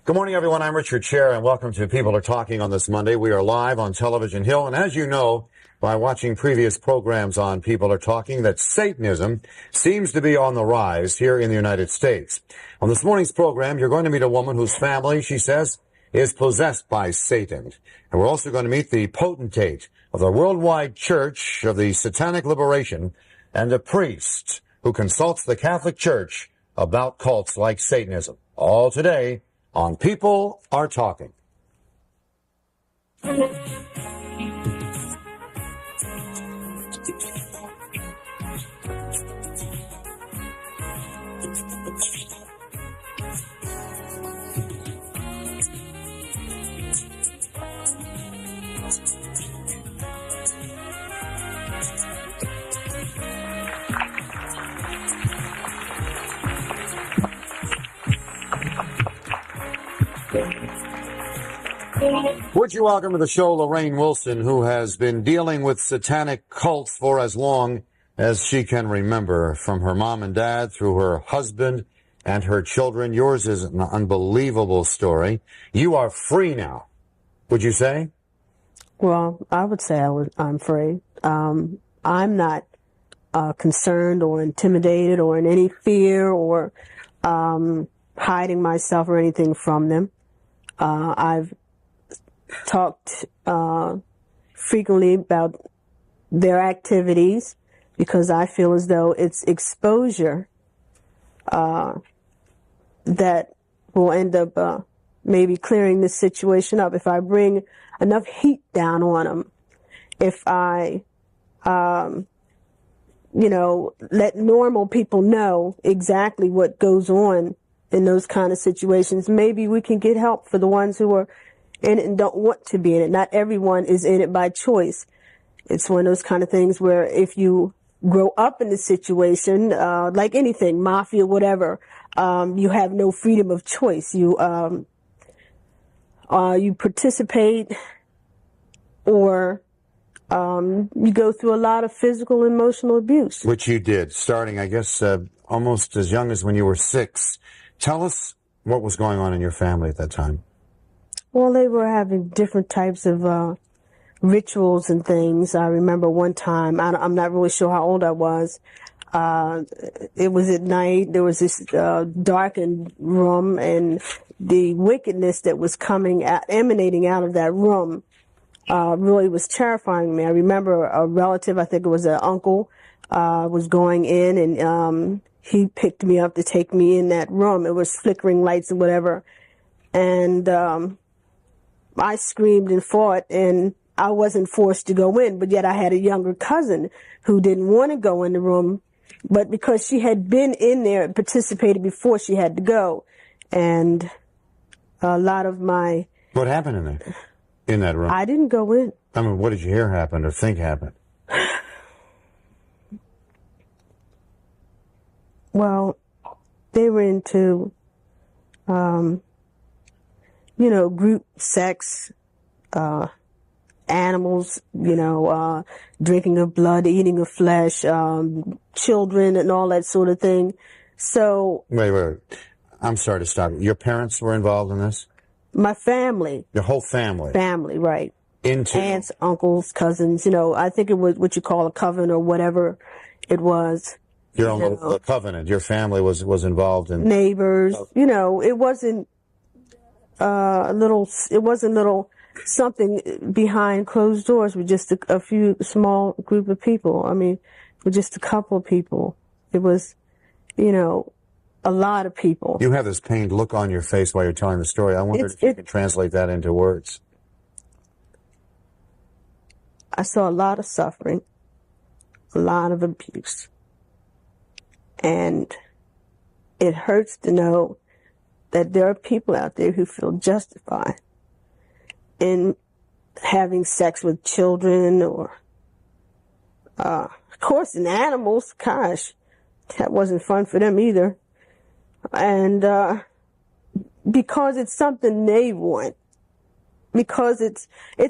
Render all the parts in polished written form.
Good morning, everyone. I'm Richard Sher, and welcome to People Are Talking on this Monday. We are live on Television Hill, and as you know, by watching previous programs on People Are Talking, that Satanism seems to be on the rise here in the United States. On this morning's program, you're going to meet a woman whose family, she says, is possessed by Satan. And we're also going to meet the potentate of the worldwide church of the Satanic liberation and a priest who consults the Catholic Church about cults like Satanism. All today on People Are Talking. Would you welcome to the show Laraine Wilson, who has been dealing with satanic cults for as long as she can remember, from her mom and dad through her husband and her children. Yours is an unbelievable story. You are free now, would you say? Well, I would say I'm free. I'm not concerned or intimidated or in any fear or hiding myself or anything from them. I've talked frequently about their activities because I feel as though it's exposure that will end up maybe clearing this situation up. If I bring enough heat down on them, if I, let normal people know exactly what goes on in those kind of situations, maybe we can get help for the ones who are in it and don't want to be in it. Not everyone is in it by choice. It's one of those kind of things where if you grow up in the situation, like anything, mafia, whatever, you have no freedom of choice. You participate or you go through a lot of physical and emotional abuse. Which you did, starting, I guess, almost as young as when you were 6. Tell us what was going on in your family at that time. Well, they were having different types of rituals and things. I remember one time, I'm not really sure how old I was. It was at night. There was this darkened room, and the wickedness that was emanating out of that room really was terrifying me. I remember a relative, I think it was an uncle, was going in, and he picked me up to take me in that room. It was flickering lights and whatever. And I screamed and fought, and I wasn't forced to go in, but yet I had a younger cousin who didn't want to go in the room, but because she had been in there and participated before, she had to go. And a lot of my... What happened in there, in that room? I didn't go in. I mean, what did you hear happen or think happened? Well, they were into, group sex, animals, drinking of blood, eating of flesh, children and all that sort of thing. So... Wait. I'm sorry to stop you. Your parents were involved in this? My family. Your whole family? Family, right. Into? Aunts, uncles, cousins, I think it was what you call a coven or whatever it was. Your own little covenant. Your family was involved in... Neighbors. It wasn't it wasn't little something behind closed doors with just a few small group of people. I mean, with just a couple of people. It was, a lot of people. You have this pained look on your face while you're telling the story. I wondered if you could translate that into words. I saw a lot of suffering, a lot of abuse. And it hurts to know that there are people out there who feel justified in having sex with children or, of course, in animals. Gosh, that wasn't fun for them either. And because it's something they want. Because it's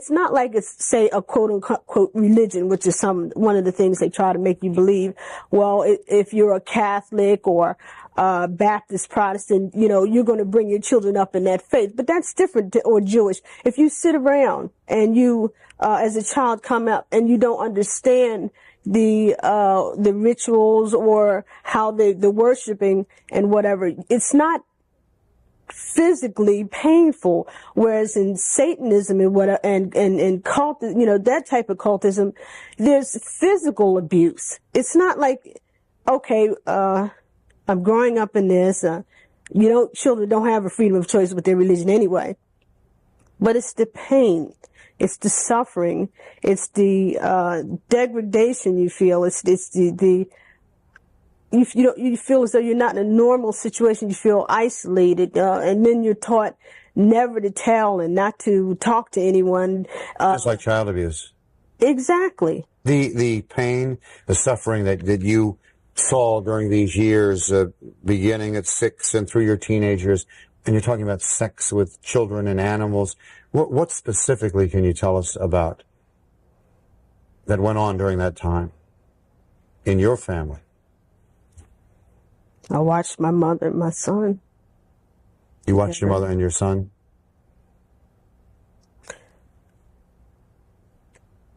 not like it's, say, a quote-unquote religion, which is one of the things they try to make you believe. Well, if you're a Catholic or Baptist, Protestant, you're going to bring your children up in that faith. But that's different, or Jewish. If you sit around and you, as a child, come up and you don't understand the rituals or how the worshiping and whatever, it's not physically painful, whereas in Satanism and cult, that type of cultism, there's physical abuse. It's not like, okay, I'm growing up in this. Children don't have a freedom of choice with their religion anyway. But it's the pain, it's the suffering, it's the degradation you feel. It's the you feel as though you're not in a normal situation. You feel isolated, and then you're taught never to tell and not to talk to anyone. It's like child abuse. Exactly. The pain, the suffering that you saw during these years, beginning at 6 and through your teenage years, and you're talking about sex with children and animals. What specifically can you tell us about that went on during that time in your family? I watched my mother and my son. You watched your mother and your son?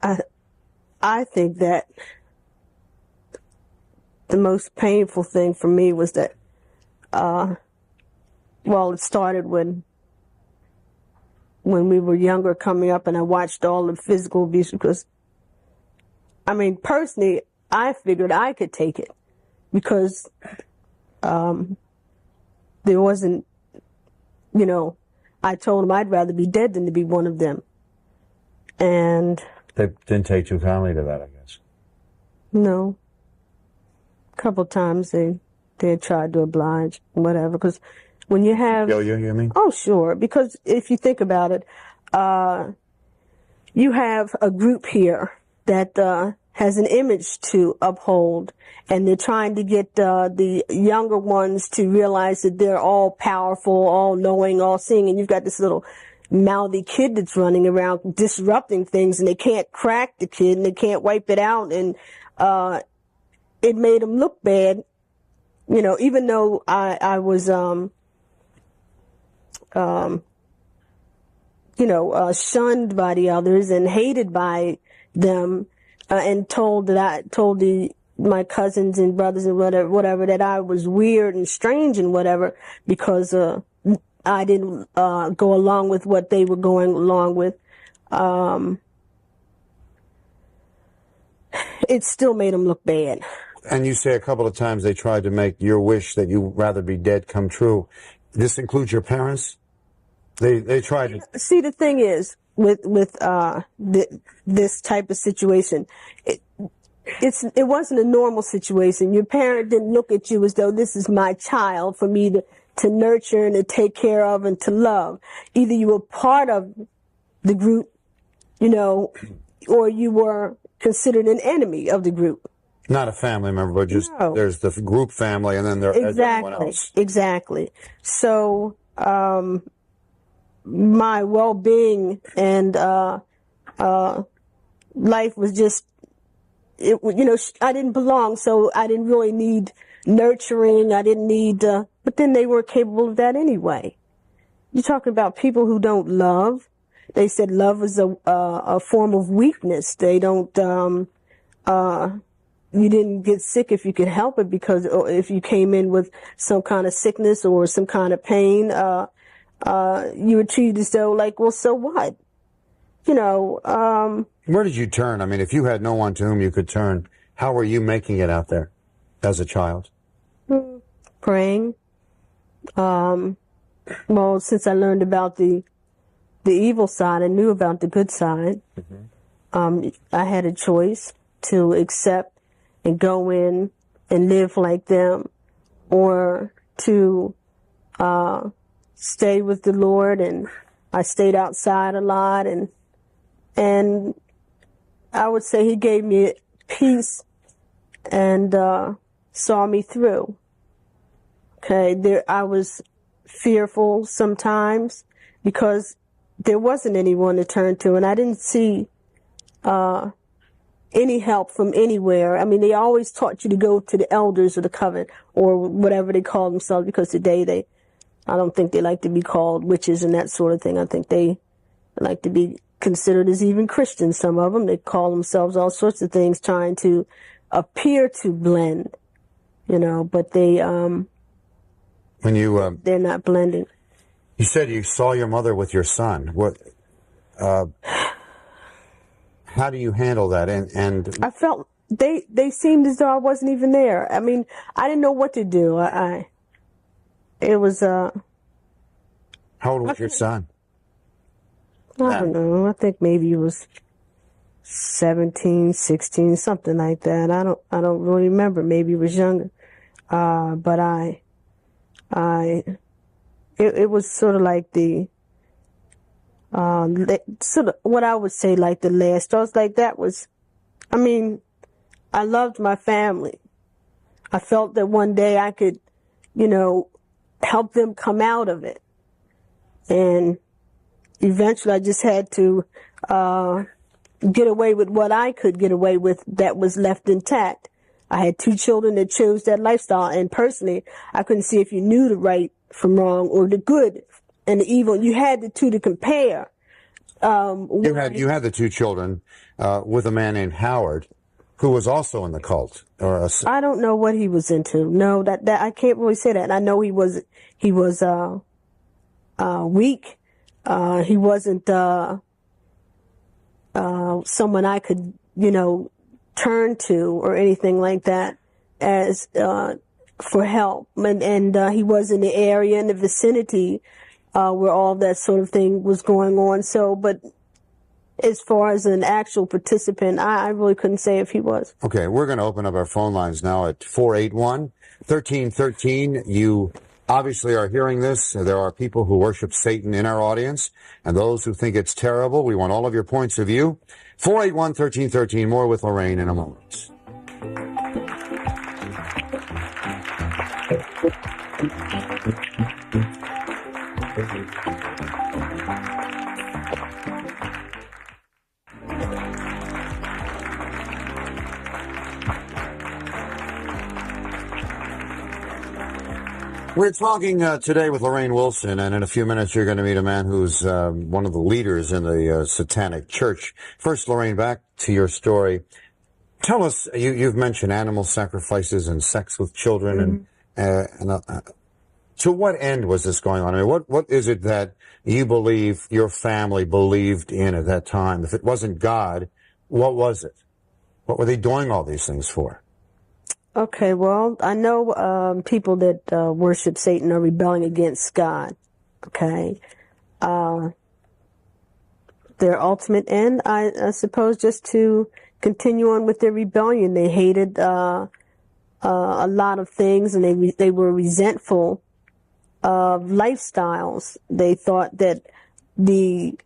I think that the most painful thing for me was that, it started when we were younger, coming up, and I watched all the physical abuse because, personally, I figured I could take it because there wasn't, I told him I'd rather be dead than to be one of them. And they didn't take too kindly to that, I guess. No. A couple times they tried to oblige, whatever, because when you have... You mean? Oh, sure, because if you think about it, you have a group here that has an image to uphold, and they're trying to get the younger ones to realize that they're all powerful, all knowing, all seeing, and you've got this little mouthy kid that's running around disrupting things, and they can't crack the kid, and they can't wipe it out, and it made them look bad, even though I was, shunned by the others and hated by them, and told my cousins and brothers and whatever that I was weird and strange and whatever because I didn't go along with what they were going along with. It still made them look bad. And you say a couple of times they tried to make your wish that you'd rather be dead come true. This includes your parents? They tried to... See, the thing is, with this type of situation, it wasn't a normal situation. Your parent didn't look at you as though this is my child for me to nurture and to take care of and to love. Either you were part of the group, or you were considered an enemy of the group. Not a family member, but just there's the group family and then there's everyone else. Exactly. So, my well-being and life was just, I didn't belong, so I didn't really need nurturing. I didn't need, but then they weren't capable of that anyway. You're talking about people who don't love. They said love is a form of weakness. They don't, you didn't get sick if you could help it, because if you came in with some kind of sickness or some kind of pain, you were treated as though like, well, so what? Where did you turn? I mean, if you had no one to whom you could turn, how were you making it out there as a child? Praying. Well, since I learned about the evil side, I knew about the good side. Mm-hmm. I had a choice to accept and go in and live like them, or to stay with the Lord. And I stayed outside a lot, and I would say He gave me peace and saw me through. Okay, I was fearful sometimes because there wasn't anyone to turn to, and I didn't see any help from anywhere. I mean, they always taught you to go to the elders of the covenant or whatever they call themselves, because today I don't think they like to be called witches and that sort of thing. I think they like to be considered as even Christians, some of them. They call themselves all sorts of things, trying to appear to blend, but they're not blending. You said you saw your mother with your son. What, how do you handle that? And I felt they seemed as though I wasn't even there. I mean, I didn't know what to do. It was, how old was your son? I don't know. I think maybe he was 17, 16, something like that. I don't really remember. Maybe he was younger. But it was sort of like sort of what I would say, like the last straws. Like that was, I mean, I loved my family. I felt that one day I could, help them come out of it. And eventually I just had to get away with what I could get away with that was left intact. I had 2 children that chose that lifestyle, and personally, I couldn't see if you knew the right from wrong or the good and the evil. You had the two to compare. You had the 2 children with a man named Howard, who was also in the cult. I don't know what he was into. No, that I can't really say that. I know he was weak. He wasn't someone I could, turn to or anything like that as for help. And he was in the area, in the vicinity where all that sort of thing was going on. So, but as far as an actual participant, I really couldn't say if he was. Okay, we're going to open up our phone lines now at 481-1313. You obviously are hearing this. There are people who worship Satan in our audience, and those who think it's terrible. We want all of your points of view. 481-1313. More with Laraine in a moment. We're talking today with Laraine Wilson, and in a few minutes you're going to meet a man who's one of the leaders in the Satanic Church. First, Laraine, back to your story. Tell us, you've mentioned animal sacrifices and sex with children, and to what end was this going on? I mean, what is it that you believe your family believed in at that time? If it wasn't God, what was it? What were they doing all these things for? Okay, well, I know people that worship Satan are rebelling against God. Okay, their ultimate end, I suppose, just to continue on with their rebellion. They hated a lot of things, and they were resentful of lifestyles. They thought that the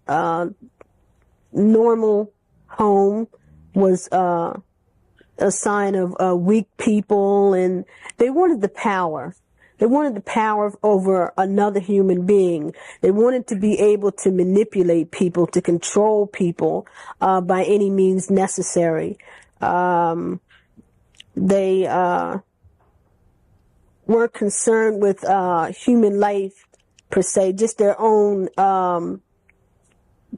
normal home was a sign of weak people, and they wanted the power. They wanted the power over another human being. They wanted to be able to manipulate people, to control people by any means necessary. They weren't concerned with human life per se, just their own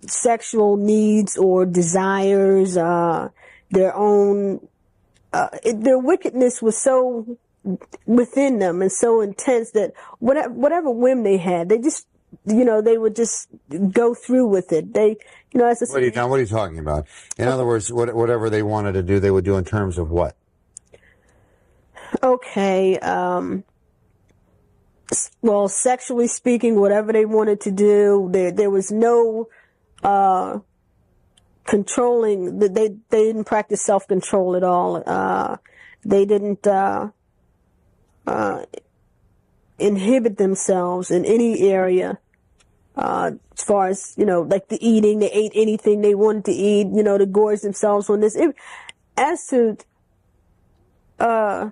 sexual needs or desires, their own. Their wickedness was so within them and so intense that whatever whim they had, they just, they would just go through with it. They, as What are you talking about? In other words, whatever they wanted to do, they would do in terms of what? Okay. Well, sexually speaking, whatever they wanted to do, there was no controlling. They didn't practice self-control at all. They didn't inhibit themselves in any area. As far as, like the eating, they ate anything they wanted to eat, to gorge themselves on this. As to, I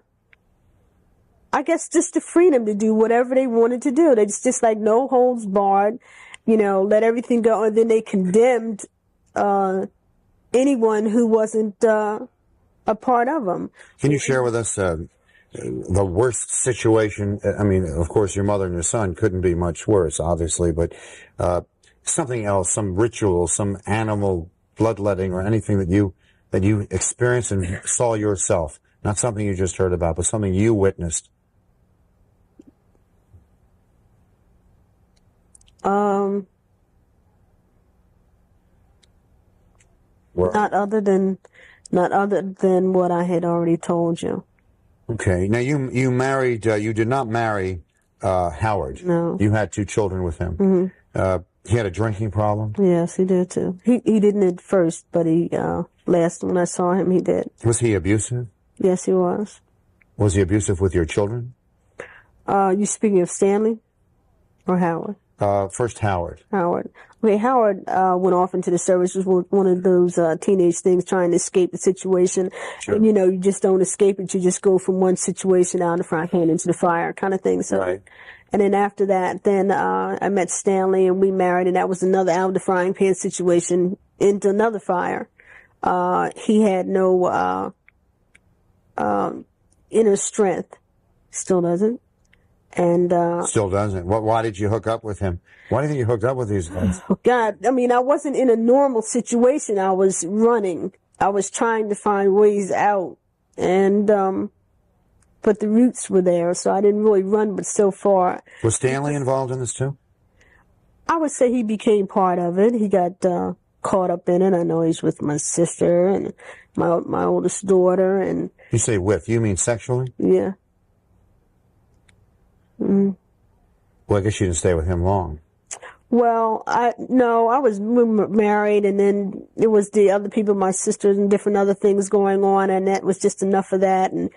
guess just the freedom to do whatever they wanted to do. They just like no holds barred, let everything go. And then they condemned, anyone who wasn't a part of them. Can you share with us the worst situation? I mean, of course, your mother and your son couldn't be much worse, obviously, but something else, some ritual, some animal bloodletting, or anything that you experienced and saw yourself. Not something you just heard about, but something you witnessed. Not other than what I had already told you. Okay. Now you married. You did not marry Howard. No. You had 2 children with him. Mm-hmm. He had a drinking problem. Yes, he did too. He didn't at first, but he last when I saw him, he did. Was he abusive? Yes, he was. Was he abusive with your children? You speaking of Stanley or Howard? First Howard. Howard. Okay, Howard went off into the service. It was one of those teenage things, trying to escape the situation. Sure. And, you just don't escape it. You just go from one situation out of the frying pan into the fire kind of thing. So, right. And then after that, then I met Stanley and we married, and that was another out of the frying pan situation into another fire. He had no inner strength. Still doesn't. And Still doesn't. Why did you hook up with him? Why do you think you hooked up with these guys? Oh God, I mean, I wasn't in a normal situation. I was running. I was trying to find ways out, and but the roots were there, so I didn't really run. But so far, Was Stanley involved in this too? I would say he became part of it. He got caught up in it. I know he's with my sister and my oldest daughter, and You say with? You mean sexually? yeah. Mm. Well, I guess you didn't stay with him long. Well, we were married, and then it was the other people, my sisters, and different other things going on, and that was just enough of that. And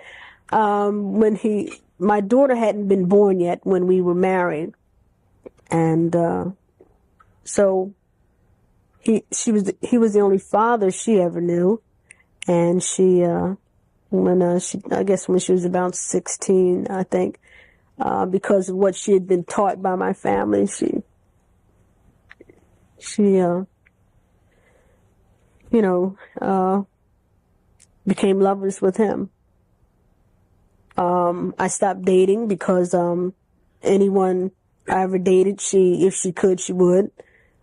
my daughter hadn't been born yet when we were married, and so he was the only father she ever knew, and when she was about 16, I think, because of what she had been taught by my family, she became lovers with him. I stopped dating because anyone I ever dated, if she could, she would.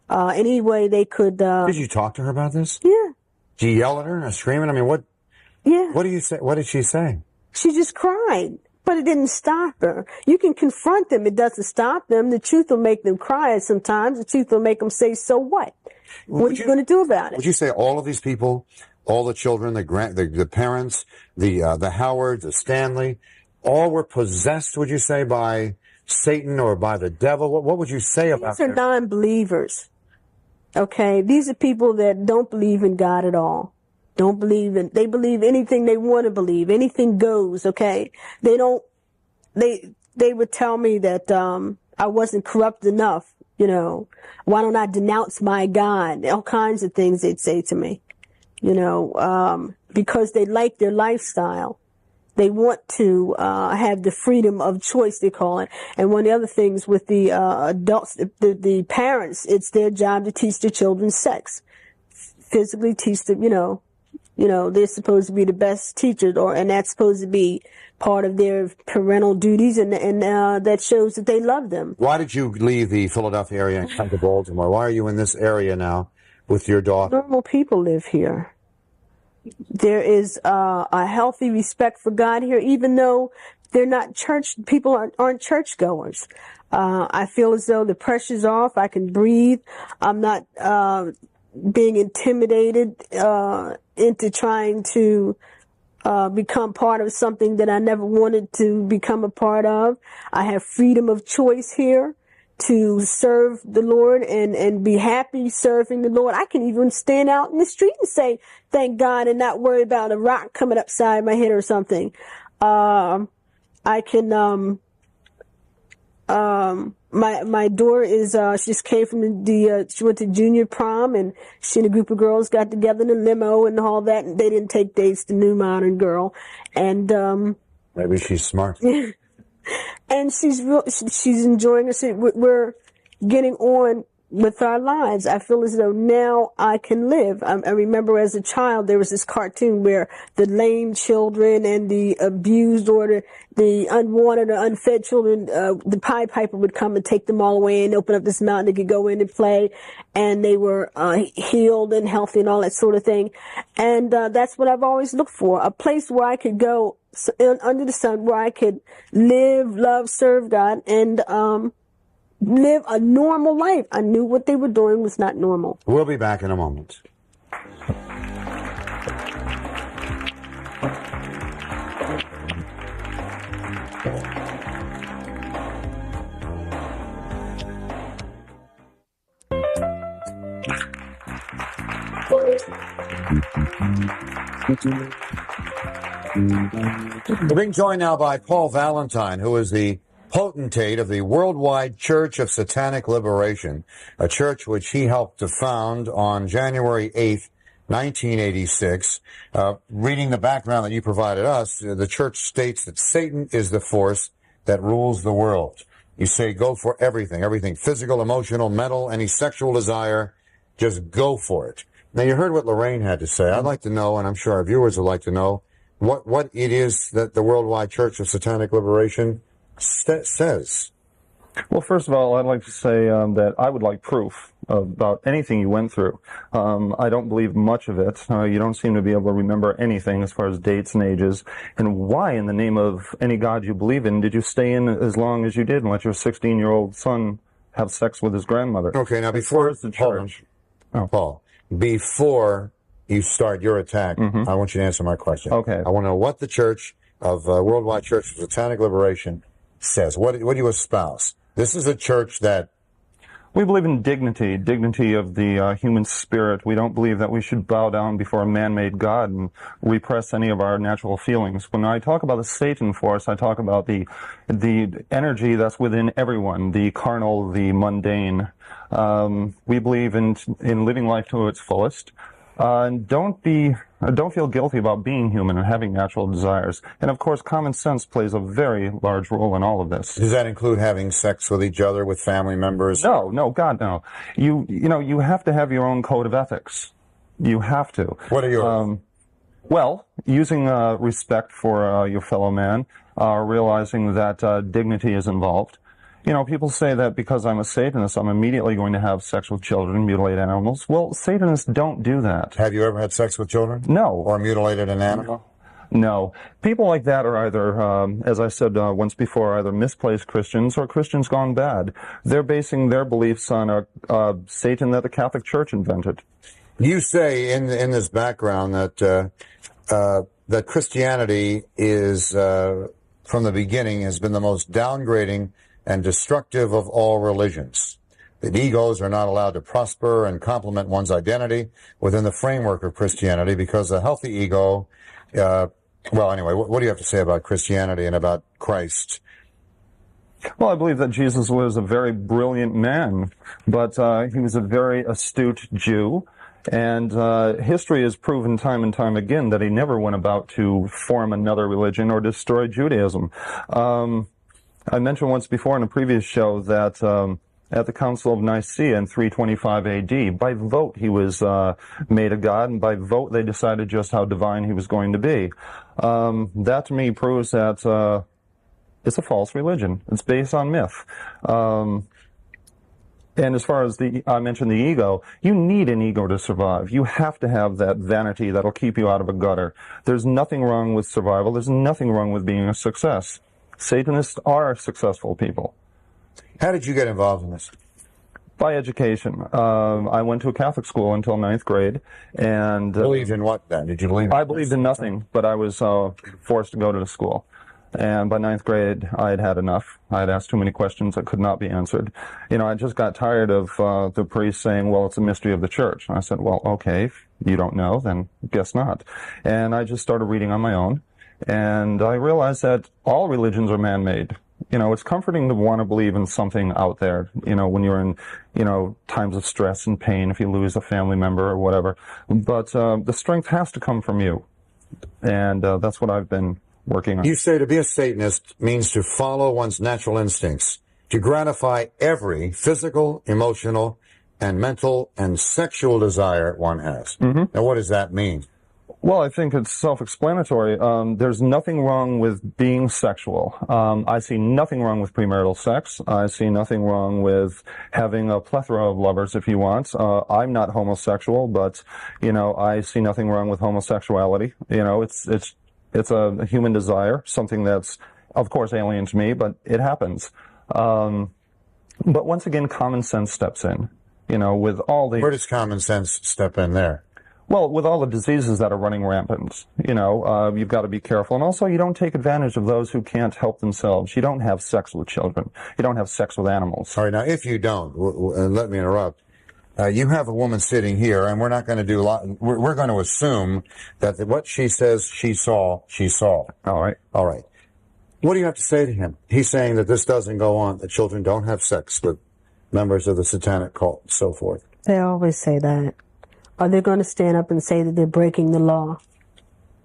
Any way they could. Did you talk to her about this? Yeah. Did you yell at her and screaming? I mean, what? Yeah. What do you say? What did she say? She just cried. But it didn't stop her. You can confront them. It doesn't stop them. The truth will make them cry sometimes. The truth will make them say, so what? What are you going to do about it? Would you say all of these people, all the children, the parents, the Howards, the Stanley, all were possessed, would you say, by Satan or by the devil? What would you say about These are non-believers. Okay? These are people that don't believe in God at all. They believe anything they want to believe. Anything goes, okay? They would tell me that I wasn't corrupt enough, Why don't I denounce my God? All kinds of things they'd say to me, because they like their lifestyle. They want to have the freedom of choice, they call it. And one of the other things with the adults, the parents, it's their job to teach their children sex. Physically teach them, they're supposed to be the best teachers, and that's supposed to be part of their parental duties, and that shows that they love them. Why did you leave the Philadelphia area and come to Baltimore? Why are you in this area now with your daughter? Normal people live here. There is a healthy respect for God here, even though they're not people aren't churchgoers. I feel as though the pressure's off. I can breathe. I'm not being intimidated into trying to become part of something that I never wanted to become a part of. I have freedom of choice here to serve the Lord and be happy serving the Lord. I can even stand out in the street and say, thank God, and not worry about a rock coming upside my head or something. I can, my daughter is, she just came from she went to junior prom, and she and a group of girls got together in a limo and all that, and they didn't take dates, the new modern girl. And, maybe she's smart. And she's enjoying herself. We're getting on with our lives. I feel as though now I can live. I remember as a child, there was this cartoon where the lame children and the abused or the unwanted or unfed children, the Pied Piper would come and take them all away and open up this mountain. They could go in and play, and they were healed and healthy and all that sort of thing. And that's what I've always looked for, a place where I could go under the sun, where I could live, love, serve God, and live a normal life. I knew what they were doing was not normal. We'll be back in a moment. We're being joined now by Paul Valentine, who is the potentate of the Worldwide Church of Satanic Liberation, a church which he helped to found on January 8th, 1986. Reading the background that you provided us, the church states that Satan is the force that rules the world. You say go for everything physical, emotional, mental, any sexual desire, just go for it. Now, you heard what Laraine had to say. I'd like to know, and I'm sure our viewers would like to know, what it is that the Worldwide Church of Satanic Liberation says. Well, first of all, I'd like to say that I would like proof about anything you went through. I don't believe much of it. You don't seem to be able to remember anything as far as dates and ages. And why, in the name of any God you believe in, did you stay in as long as you did and let your 16-year-old son have sex with his grandmother? Okay, now before the church. Paul, before you start your attack, I want you to answer my question. Okay. I want to know what the Church of Worldwide Church of Satanic Liberation says. What do you espouse? This is a church that... We believe in dignity of the human spirit. We don't believe that we should bow down before a man-made God and repress any of our natural feelings. When I talk about the Satan force, I talk about the energy that's within everyone, the carnal, the mundane. We believe in living life to its fullest. And don't feel guilty about being human and having natural desires. And of course, common sense plays a very large role in all of this. Does that include having sex with each other, with family members? No, God, no. You have to have your own code of ethics. You have to. What are yours? Well, using respect for your fellow man, realizing that dignity is involved. You know, people say that because I'm a Satanist, I'm immediately going to have sex with children, mutilate animals. Well, Satanists don't do that. Have you ever had sex with children? No. Or mutilated an animal? No. People like that are either, as I said once before, either misplaced Christians or Christians gone bad. They're basing their beliefs on a Satan that the Catholic Church invented. You say in this background that that Christianity is, from the beginning, has been the most downgrading and destructive of all religions. That egos are not allowed to prosper and complement one's identity within the framework of Christianity because a healthy ego, well, anyway, what do you have to say about Christianity and about Christ? Well, I believe that Jesus was a very brilliant man, but he was a very astute Jew. And history has proven time and time again that he never went about to form another religion or destroy Judaism. I mentioned once before in a previous show that at the Council of Nicaea in 325 AD, by vote he was made a god, and by vote they decided just how divine he was going to be. That to me proves that it's a false religion. It's based on myth. And as far as I mentioned the ego, you need an ego to survive. You have to have that vanity that'll keep you out of a gutter. There's nothing wrong with survival. There's nothing wrong with being a success. Satanists are successful people. How did you get involved in this? By education. I went to a Catholic school until 9th grade. And believed in what then? Did you believe in I believed in nothing, but I was forced to go to the school. And by 9th grade, I had had enough. I had asked too many questions that could not be answered. You know, I just got tired of the priest saying, well, it's a mystery of the church. And I said, well, okay, if you don't know, then guess not. And I just started reading on my own. And I realized that all religions are man-made. You know, it's comforting to want to believe in something out there, you know, when you're in, you know, times of stress and pain, if you lose a family member or whatever. But the strength has to come from you. And that's what I've been working on. You say to be a Satanist means to follow one's natural instincts, to gratify every physical, emotional, and mental and sexual desire one has. Now, what does that mean? Well, I think it's self-explanatory. There's nothing wrong with being sexual. I see nothing wrong with premarital sex. I see nothing wrong with having a plethora of lovers if you want. I'm not homosexual, but, I see nothing wrong with homosexuality. It's a human desire, something that's, of course, alien to me, but it happens. But once again, common sense steps in, with all the... Where does common sense step in there? Well, with all the diseases that are running rampant, you've got to be careful. And also, you don't take advantage of those who can't help themselves. You don't have sex with children. You don't have sex with animals. All right, now, if you don't, let me interrupt. You have a woman sitting here, and we're not going to do a lot. We're going to assume that what she says she saw, she saw. All right. All right. What do you have to say to him? He's saying that this doesn't go on, that children don't have sex with members of the Satanic cult and so forth. They always say that. Are they going to stand up and say that they're breaking the law?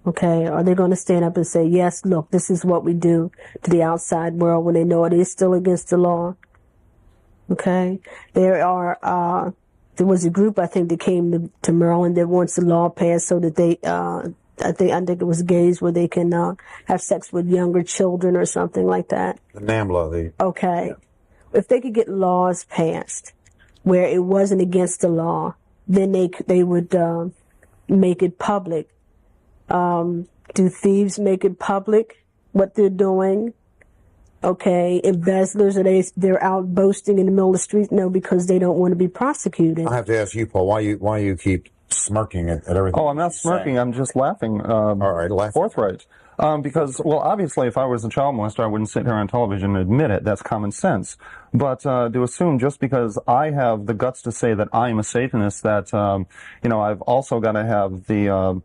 Okay. Are they going to stand up and say, yes, look, this is what we do to the outside world when they know it is still against the law? Okay. There was a group, I think, that came to Maryland that wants the law passed so that they, I think it was gays where they can have sex with younger children or something like that. The NAMBLA, Okay. Yeah. If they could get laws passed where it wasn't against the law, then they would make it public. Do thieves make it public what they're doing? Okay, embezzlers, they're out boasting in the middle of the street? No, because they don't want to be prosecuted. I have to ask you, Paul, why you keep smirking at everything? Oh, I'm not smirking. I'm just laughing. All right, laughing. Forthright. Because, well, obviously, if I was a child molester, I wouldn't sit here on television and admit it. That's common sense. But to assume just because I have the guts to say that I'm a Satanist, that, I've also got to have the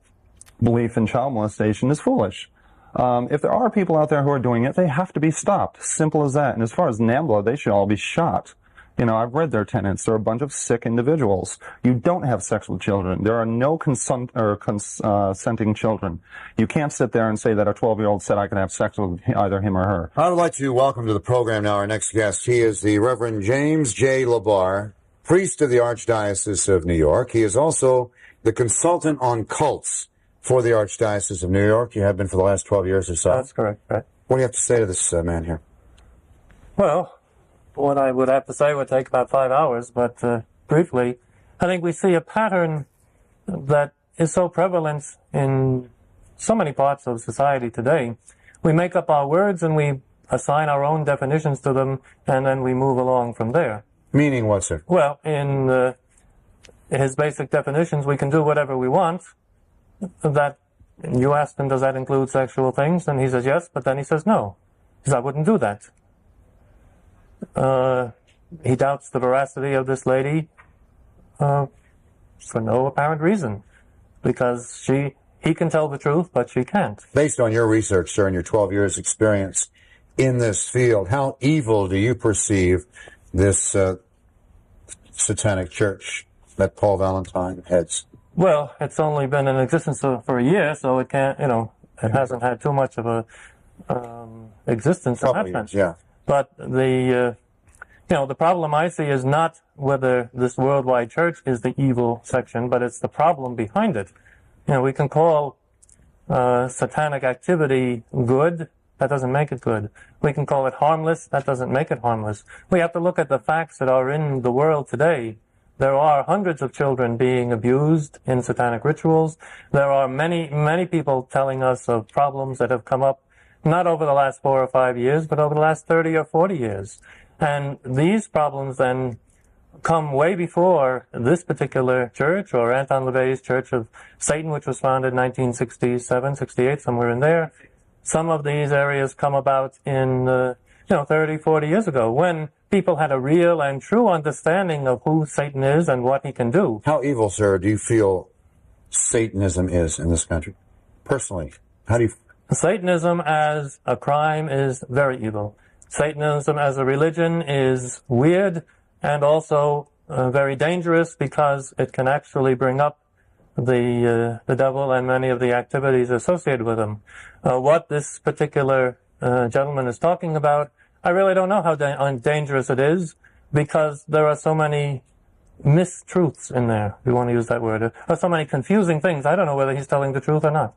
belief in child molestation is foolish. If there are people out there who are doing it, they have to be stopped. Simple as that. And as far as NAMBLA, they should all be shot. I've read their tenets. They're a bunch of sick individuals. You don't have sex with children. There are no consenting children. You can't sit there and say that a 12-year-old said I can have sex with either him or her. I would like to welcome to the program now our next guest. He is the Reverend James J. Labar, priest of the Archdiocese of New York. He is also the consultant on cults for the Archdiocese of New York. You have been for the last 12 years or so. That's correct, right. What do you have to say to this man here? Well, what I would have to say would take about 5 hours, but briefly, I think we see a pattern that is so prevalent in so many parts of society today. We make up our words and we assign our own definitions to them, and then we move along from there. Meaning what, sir? Well, in his basic definitions, we can do whatever we want. That you asked him, does that include sexual things? And he says yes, but then he says no. He says, I wouldn't do that. He doubts the veracity of this lady for no apparent reason, because he can tell the truth, but she can't. Based on your research, sir, and your 12 years experience in this field, how evil do you perceive this Satanic church that Paul Valentine heads? Well, it's only been in existence for a year, so it can't, it hasn't had too much of a existence in that sense. Yeah. But the problem I see is not whether this worldwide church is the evil section, but it's the problem behind it. We can call satanic activity good. That doesn't make it good. We can call it harmless. That doesn't make it harmless. We have to look at the facts that are in the world today. There are hundreds of children being abused in satanic rituals. There are many, many people telling us of problems that have come up not over the last 4 or 5 years, but over the last 30 or 40 years. And these problems then come way before this particular church, or Anton LaVey's Church of Satan, which was founded in 1967, 68, somewhere in there. Some of these areas come about in, 30, 40 years ago, when people had a real and true understanding of who Satan is and what he can do. How evil, sir, do you feel Satanism is in this country? Personally, how do you... Satanism as a crime is very evil. Satanism as a religion is weird and also very dangerous, because it can actually bring up the devil and many of the activities associated with him. What this particular gentleman is talking about, I really don't know how dangerous it is, because there are so many mistruths in there, if you want to use that word. There are so many confusing things. I don't know whether he's telling the truth or not.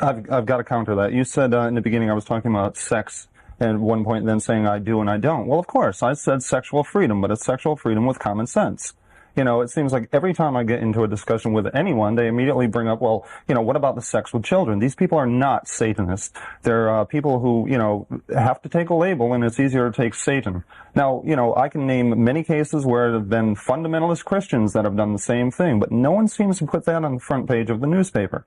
I've got to counter that. You said in the beginning I was talking about sex at one point and then saying I do and I don't. Well, of course, I said sexual freedom, but it's sexual freedom with common sense. You know, it seems like every time I get into a discussion with anyone, they immediately bring up, well, you know, what about the sex with children? These people are not Satanists. They're people who, you know, have to take a label, and it's easier to take Satan. Now, you know, I can name many cases where there have been fundamentalist Christians that have done the same thing, but no one seems to put that on the front page of the newspaper.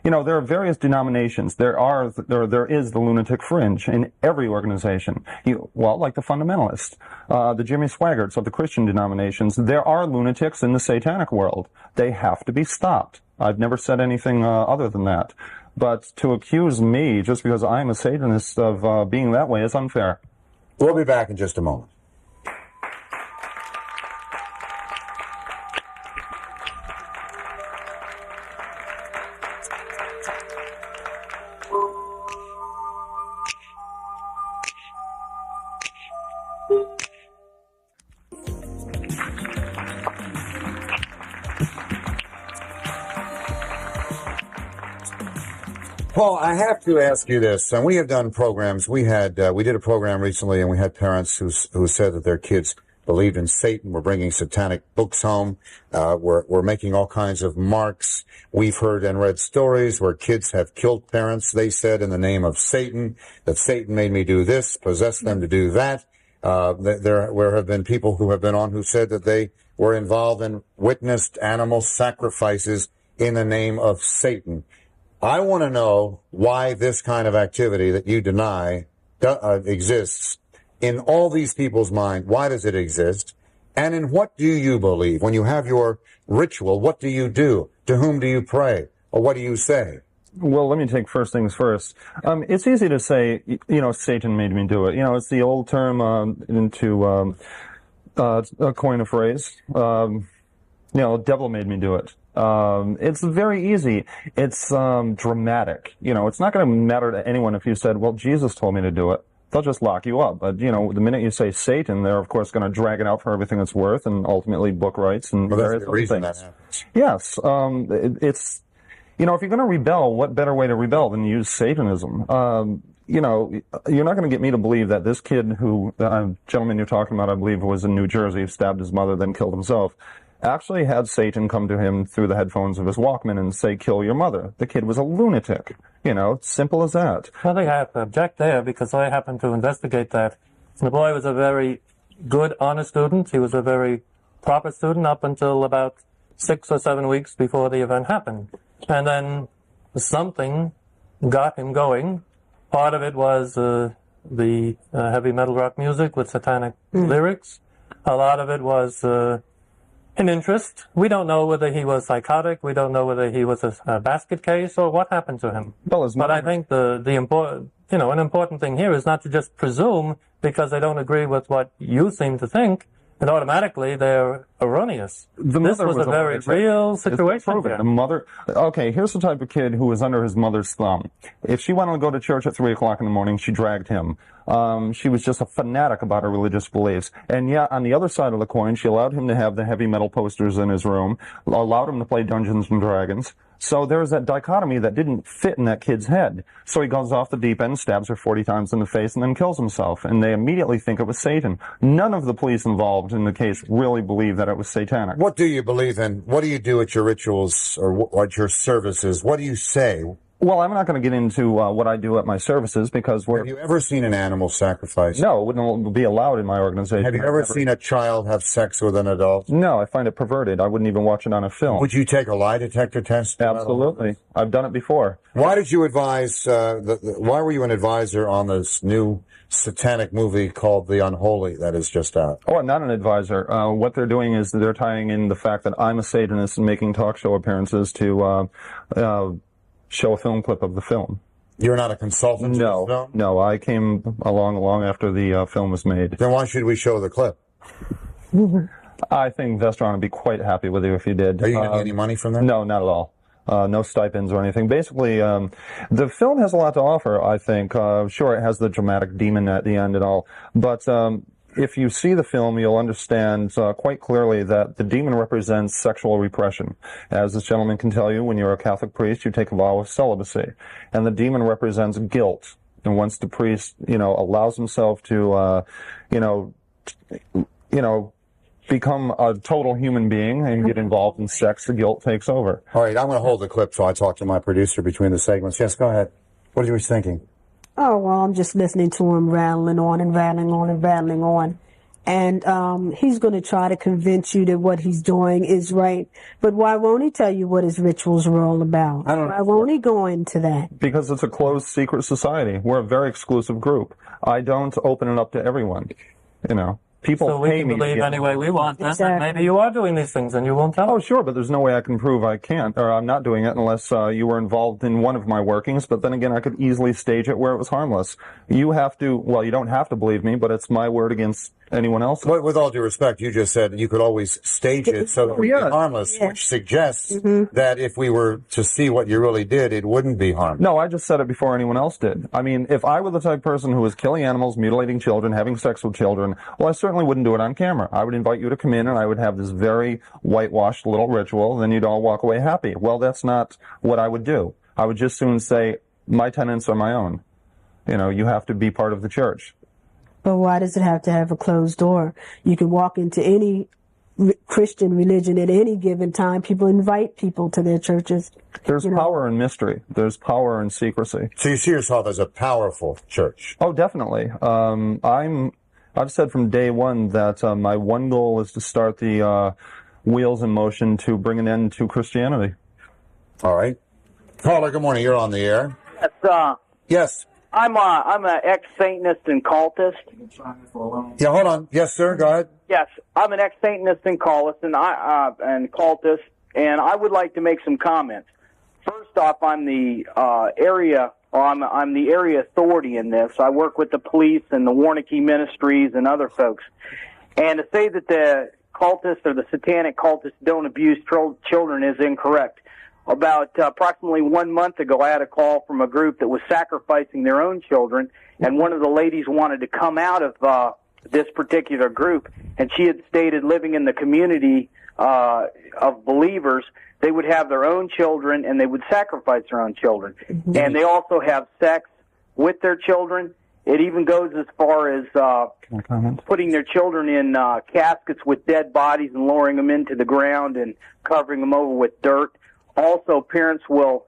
You know, there are various denominations. There is the lunatic fringe in every organization. Well, like the fundamentalists, the Jimmy Swaggarts of the Christian denominations. There are lunatics in the Satanic world. They have to be stopped. I've never said anything other than that. But to accuse me, just because I'm a Satanist, of being that way is unfair. We'll be back in just a moment. Paul, I have to ask you this. And we have done programs. We did a program recently, and we had parents who said that their kids believed in Satan. We're bringing satanic books home. We're making all kinds of marks. We've heard and read stories where kids have killed parents. They said in the name of Satan that Satan made me do this, possessed them to do that. There have been people who have been on who said that they were involved and witnessed animal sacrifices in the name of Satan. I want to know why this kind of activity that you deny exists in all these people's mind. Why does it exist? And in what do you believe? When you have your ritual, what do you do? To whom do you pray? Or what do you say? Well, let me take first things first. It's easy to say, you know, Satan made me do it. You know, it's the old term to coin a phrase. You know, devil made me do it. It's very easy. It's dramatic. You know, it's not going to matter to anyone if you said, well, Jesus told me to do it. They'll just lock you up. But, you know, the minute you say Satan, they're, of course, going to drag it out for everything it's worth and ultimately book rights and various other things. Yes. It's, you know, if you're going to rebel, what better way to rebel than use Satanism? You know, you're not going to get me to believe that this kid who, the gentleman you're talking about, I believe, was in New Jersey, stabbed his mother, then killed himself, actually had Satan come to him through the headphones of his Walkman and say, kill your mother. The kid was a lunatic. You know, simple as that. I think I have to object there because I happened to investigate that. The boy was a very good, honest student. He was a very proper student up until about 6 or 7 weeks before the event happened. And then something got him going. Part of it was the heavy metal rock music with satanic lyrics. A lot of it was an interest. We don't know whether he was psychotic. We don't know whether he was a basket case or what happened to him. Well, but I think an important thing here is not to just presume because they don't agree with what you seem to think, and automatically they're erroneous. This was a very real situation here. The mother, okay, here's the type of kid who was under his mother's thumb. If she wanted to go to church at 3 o'clock in the morning, she dragged him. She was just a fanatic about her religious beliefs. And yet, on the other side of the coin, she allowed him to have the heavy metal posters in his room, allowed him to play Dungeons and Dragons. So there's that dichotomy that didn't fit in that kid's head. So he goes off the deep end, stabs her 40 times in the face, and then kills himself. And they immediately think it was Satan. None of the police involved in the case really believe that it was satanic. What do you believe in? What do you do at your rituals or at your services? What do you say? Well, I'm not going to get into what I do at my services because Have you ever seen an animal sacrifice? No, it wouldn't be allowed in my organization. Have you ever seen a child have sex with an adult? No, I find it perverted. I wouldn't even watch it on a film. Would you take a lie detector test? Absolutely. I've done it before. Why did you advise, why were you an advisor on this new satanic movie called The Unholy that is just out? Oh, I'm not an advisor. What they're doing is they're tying in the fact that I'm a Satanist and making talk show appearances to show a film clip of the film. You're not a consultant? No, no. I came along long after the film was made. Then why should we show the clip? I think Vestron would be quite happy with you if you did. Are you getting any money from that? No, not at all. No stipends or anything. Basically, the film has a lot to offer, I think. Sure, it has the dramatic demon at the end and all, but if you see the film, you'll understand quite clearly that the demon represents sexual repression. As this gentleman can tell you, when you're a Catholic priest, you take a vow of celibacy. And the demon represents guilt. And once the priest, allows himself to, become a total human being and get involved in sex, the guilt takes over. All right, I'm going to hold the clip so I talk to my producer between the segments. Yes, go ahead. What are you thinking? Oh, well, I'm just listening to him rattling on and rattling on and rattling on. And he's going to try to convince you that what he's doing is right. But why won't he tell you what his rituals were all about? Why won't he go into that? Because it's a closed, secret society. We're a very exclusive group. I don't open it up to everyone, People so we pay can me believe to any way we want. Then Exactly. maybe you are doing these things and you won't tell Oh, us. sure, but there's no way I can prove I can't, or I'm not doing it unless you were involved in one of my workings. But then again, I could easily stage it where it was harmless. You don't have to believe me, but it's my word against anyone else. With all due respect, you just said you could always stage it so that it would be harmless, which suggests that if we were to see what you really did, it wouldn't be harmless. No, I just said it before anyone else did. I mean, if I were the type of person who was killing animals, mutilating children, having sex with children, well, I certainly wouldn't do it on camera. I would invite you to come in and I would have this very whitewashed little ritual, then you'd all walk away happy. Well, that's not what I would do. I would just soon say, my tenets are my own. You have to be part of the church. But why does it have to have a closed door? You can walk into any Christian religion at any given time. People invite people to their churches. There's power in mystery. There's power in secrecy. So you see yourself as a powerful church. Oh, definitely. I've said from day one that my one goal is to start the wheels in motion to bring an end to Christianity. All right. Caller, good morning. You're on the air. Yes, Yes. I'm an ex-Satanist and cultist. Yeah, hold on. Yes, sir. Go ahead. Yes, I'm an ex-Satanist and cultist, and cultist, and I would like to make some comments. First off, I'm the area authority in this. I work with the police and the Warneke Ministries and other folks. And to say that the cultists or the satanic cultists don't abuse children is incorrect. About approximately 1 month ago, I had a call from a group that was sacrificing their own children, and one of the ladies wanted to come out of this particular group, and she had stated living in the community of believers, they would have their own children and they would sacrifice their own children. Mm-hmm. And they also have sex with their children. It even goes as far as putting their children in caskets with dead bodies and lowering them into the ground and covering them over with dirt. Also, parents will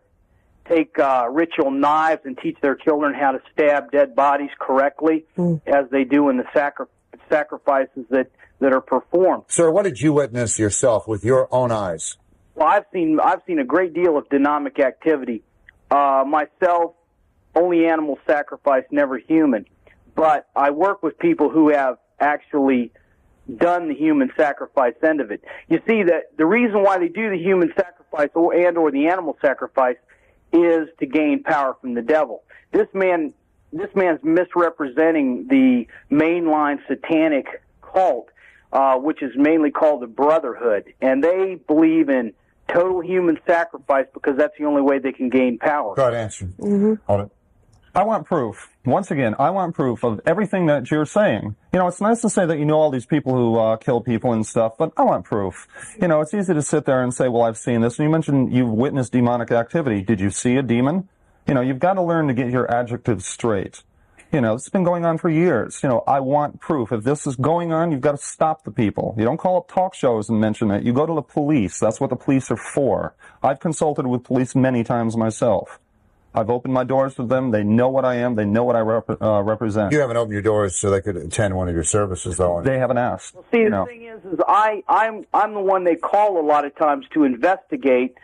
take ritual knives and teach their children how to stab dead bodies correctly, as they do in the sacrifices that are performed. Sir, what did you witness yourself with your own eyes? Well, I've seen a great deal of dynamic activity. Myself, only animal sacrifice, never human. But I work with people who have actually done the human sacrifice end of it. You see, that the reason why they do the human sacrifice or the animal sacrifice is to gain power from the devil. This man's misrepresenting the mainline satanic cult, which is mainly called the Brotherhood, and they believe in total human sacrifice because that's the only way they can gain power. Go ahead, answer. Hold it. I want proof. Once again, I want proof of everything that you're saying. It's nice to say that you know all these people who kill people and stuff, but I want proof. It's easy to sit there and say, well, I've seen this. And you mentioned you've witnessed demonic activity. Did you see a demon? You've got to learn to get your adjectives straight. This has been going on for years. I want proof. If this is going on, you've got to stop the people. You don't call up talk shows and mention it. You go to the police. That's what the police are for. I've consulted with police many times myself. I've opened my doors with them. They know what I am. They know what I represent. You haven't opened your doors so they could attend one of your services, though. They haven't asked. Well, see, the thing is I'm the one they call a lot of times to investigate,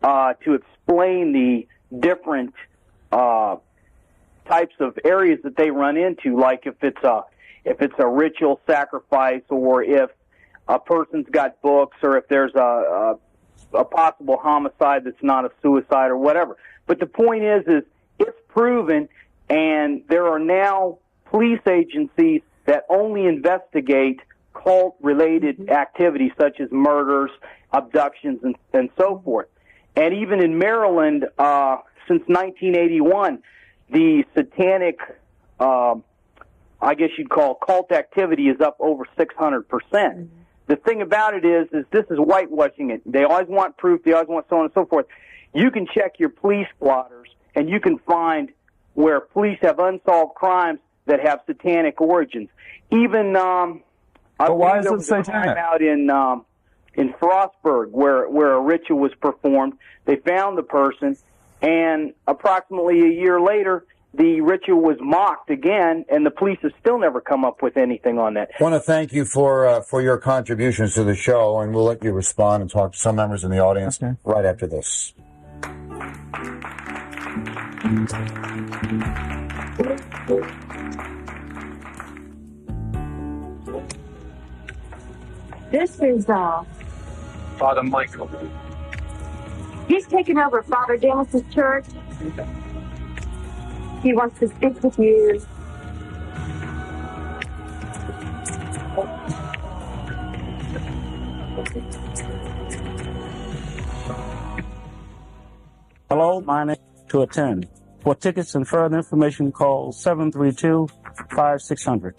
to explain the different types of areas that they run into, like if it's a ritual sacrifice, or if a person's got books, or if there's a possible homicide that's not a suicide or whatever. But the point is it's proven, and there are now police agencies that only investigate cult-related activities such as murders, abductions, and so forth. And even in Maryland, since 1981, the Satanic I guess you'd call cult activity is up over 600%. The thing about it is this is whitewashing it. They always want proof. They always want so on and so forth. You can check your police blotters, and you can find where police have unsolved crimes that have satanic origins. Even but why is it satanic? Out in Frostburg, where a ritual was performed, they found the person, and approximately a year later, the ritual was mocked again, and the police have still never come up with anything on that. I want to thank you for your contributions to the show, and we'll let you respond and talk to some members in the audience right after this. This is Father Michael. he's taken over Father Dennis's church. He wants to speak with you. Hello, my name is to attend. For tickets and further information, call 732-5600.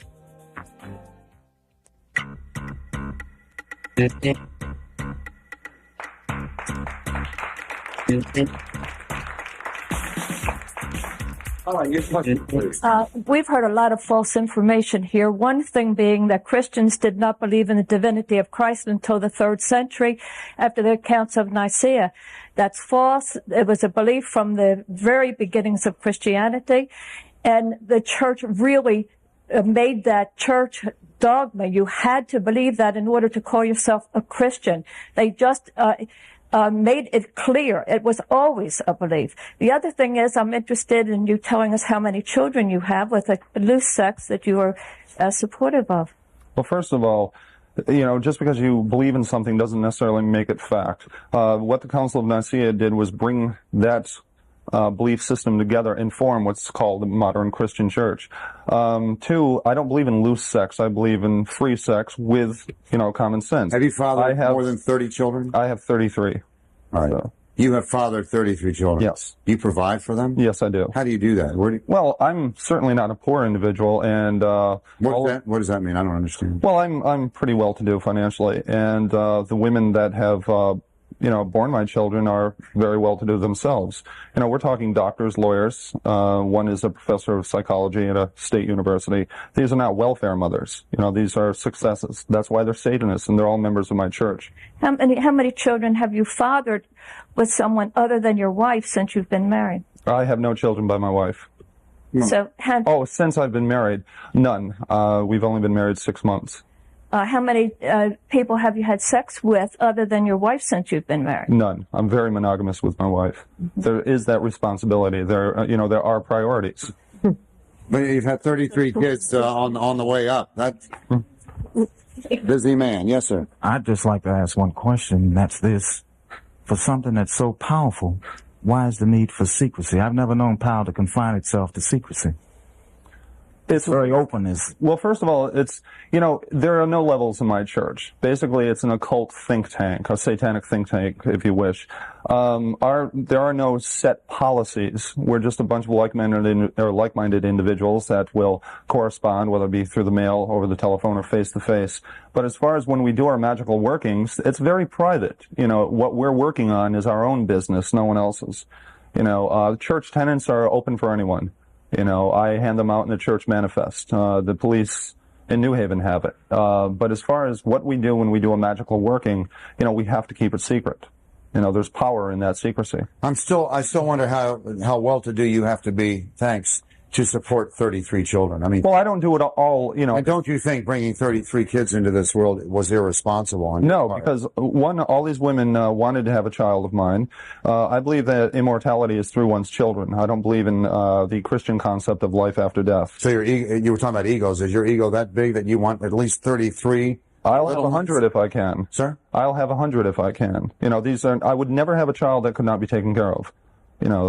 We've heard a lot of false information here. One thing being that Christians did not believe in the divinity of Christ until the 3rd century after the accounts of Nicaea. That's false. It was a belief from the very beginnings of Christianity, and the church really made that church dogma. You had to believe that in order to call yourself a Christian. They just made it clear. It was always a belief. The other thing is, I'm interested in you telling us how many children you have with a loose sex that you are supportive of. Well, first of all, just because you believe in something doesn't necessarily make it fact. What the Council of Nicaea did was bring that belief system together and form what's called the modern Christian church. 2, I don't believe in loose sex. I believe in free sex with, common sense. Have you fathered more than 30 children? I have 33. All right. So. You have fathered 33 children? Yes. You provide for them? Yes, I do. How do you do that? Well, I'm certainly not a poor individual, and what does that mean? I don't understand. Well, I'm pretty well-to-do financially, and the women that have born my children are very well-to-do themselves. We're talking doctors, lawyers. One is a professor of psychology at a state university. These are not welfare mothers. These are successes. That's why they're Satanists, and they're all members of my church. How many children have you fathered with someone other than your wife since you've been married? I have no children by my wife. So, since I've been married, none. We've only been married 6 months. How many people have you had sex with other than your wife since you've been married? None. I'm very monogamous with my wife. Mm-hmm. There is that responsibility. There are priorities. But you've had 33 kids on the way up. That's busy man. Yes, sir. I'd just like to ask one question, and that's this. For something that's so powerful, why is the need for secrecy? I've never known power to confine itself to secrecy. It's very open. Well, first of all, there are no levels in my church. Basically, it's an occult think tank, a satanic think tank, if you wish. There are no set policies. We're just a bunch of like-minded individuals that will correspond, whether it be through the mail, over the telephone, or face-to-face. But as far as when we do our magical workings, it's very private. What we're working on is our own business, no one else's. Church tenants are open for anyone. I hand them out in the church manifest. The police in New Haven have it. But as far as what we do when we do a magical working, we have to keep it secret. There's power in that secrecy. I still wonder how well-to-do you have to be, to support 33 children. Well, I don't do it all, And don't you think bringing 33 kids into this world was irresponsible on your part? Because all these women wanted to have a child of mine. I believe that immortality is through one's children. I don't believe in the Christian concept of life after death. So you were talking about egos. Is your ego that big that you want at least 33? I'll have 100 if I can. Sir? I'll have 100 if I can. I would never have a child that could not be taken care of.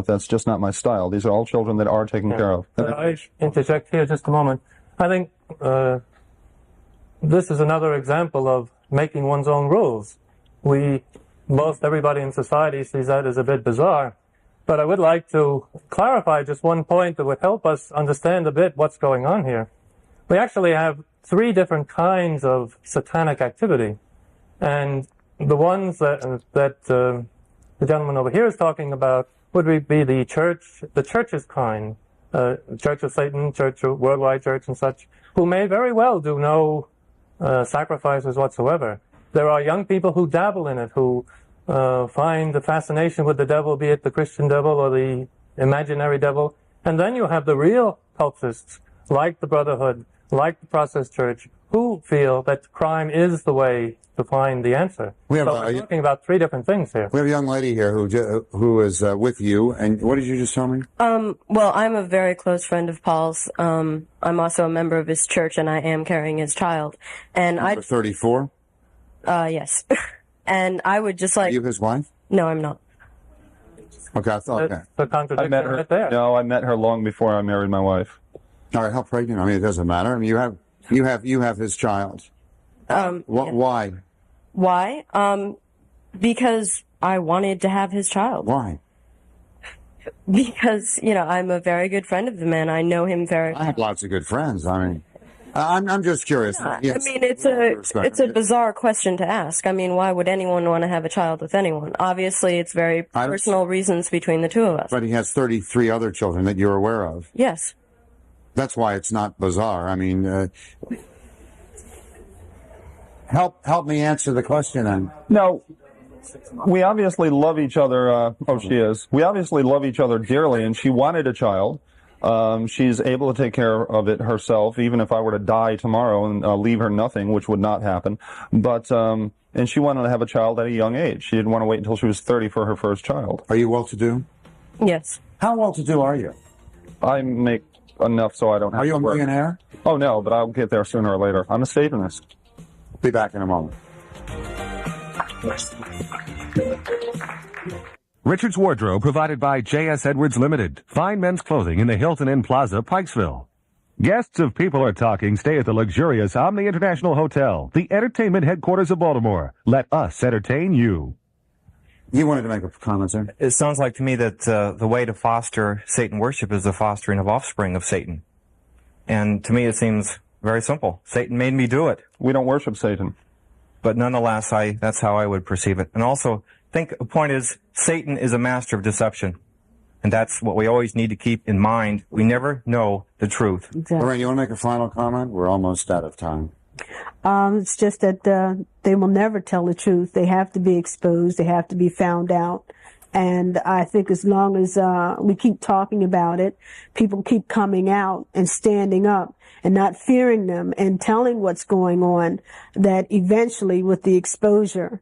That's just not my style. These are all children that are taken care of. I interject here just a moment. I think this is another example of making one's own rules. Everybody in society sees that as a bit bizarre. But I would like to clarify just one point that would help us understand a bit what's going on here. we actually have 3 different kinds of satanic activity. And the ones that the gentleman over here is talking about would be the church's kind, Church of Satan, Church of Worldwide Church and such, who may very well do no sacrifices whatsoever. There are young people who dabble in it, who find the fascination with the devil, be it the Christian devil or the imaginary devil. And then you have the real cultists, like the Brotherhood, like the Process Church, who feel that crime is the way to find the answer. We're talking about 3 different things here. We have a young lady here who is with you, and what did you just tell me? Well, I'm a very close friend of Paul's. I'm also a member of his church, and I am carrying his child. And Number 34? Yes. And I would just like... Are you his wife? No, I'm not. Okay, I thought that. The contradiction I met her. right there. No, I met her long before I married my wife. All right, how pregnant? I mean, it doesn't matter. I mean, you have his child. Why? Why? Because I wanted to have his child. Why? Because, I'm a very good friend of the man. I know him very... I have lots of good friends. I mean, I'm just curious. Yes. I mean, it's a bizarre question to ask. I mean, why would anyone want to have a child with anyone? Obviously, it's very personal reasons between the 2 of us. But he has 33 other children that you're aware of. Yes. That's why it's not bizarre. I mean, help me answer the question then. No, we obviously love each other. She is. We obviously love each other dearly, and she wanted a child. She's able to take care of it herself, even if I were to die tomorrow and leave her nothing, which would not happen. But and she wanted to have a child at a young age. She didn't want to wait until she was 30 for her first child. Are you well-to-do? Yes. How well-to-do are you? I make enough so I don't have Are you to a work. millionaire? Oh, no, but I'll get there sooner or later. I'm a Satanist. Be back in a moment. Richard's Wardrobe provided by J.S. Edwards Limited. Fine men's clothing in the Hilton Inn Plaza, Pikesville. Guests of People Are Talking stay at the luxurious Omni International Hotel, the entertainment headquarters of Baltimore. Let us entertain you. You wanted to make a comment, sir? It sounds like to me that the way to foster Satan worship is the fostering of offspring of Satan. And to me it seems very simple. Satan made me do it. We don't worship Satan. But nonetheless, that's how I would perceive it. And also, the point is, Satan is a master of deception. And that's what we always need to keep in mind. We never know the truth. Exactly. Laraine, you want to make a final comment? We're almost out of time. It's just that they will never tell the truth. They have to be exposed. They have to be found out. And I think as long as we keep talking about it, people keep coming out and standing up and not fearing them and telling what's going on, that eventually with the exposure,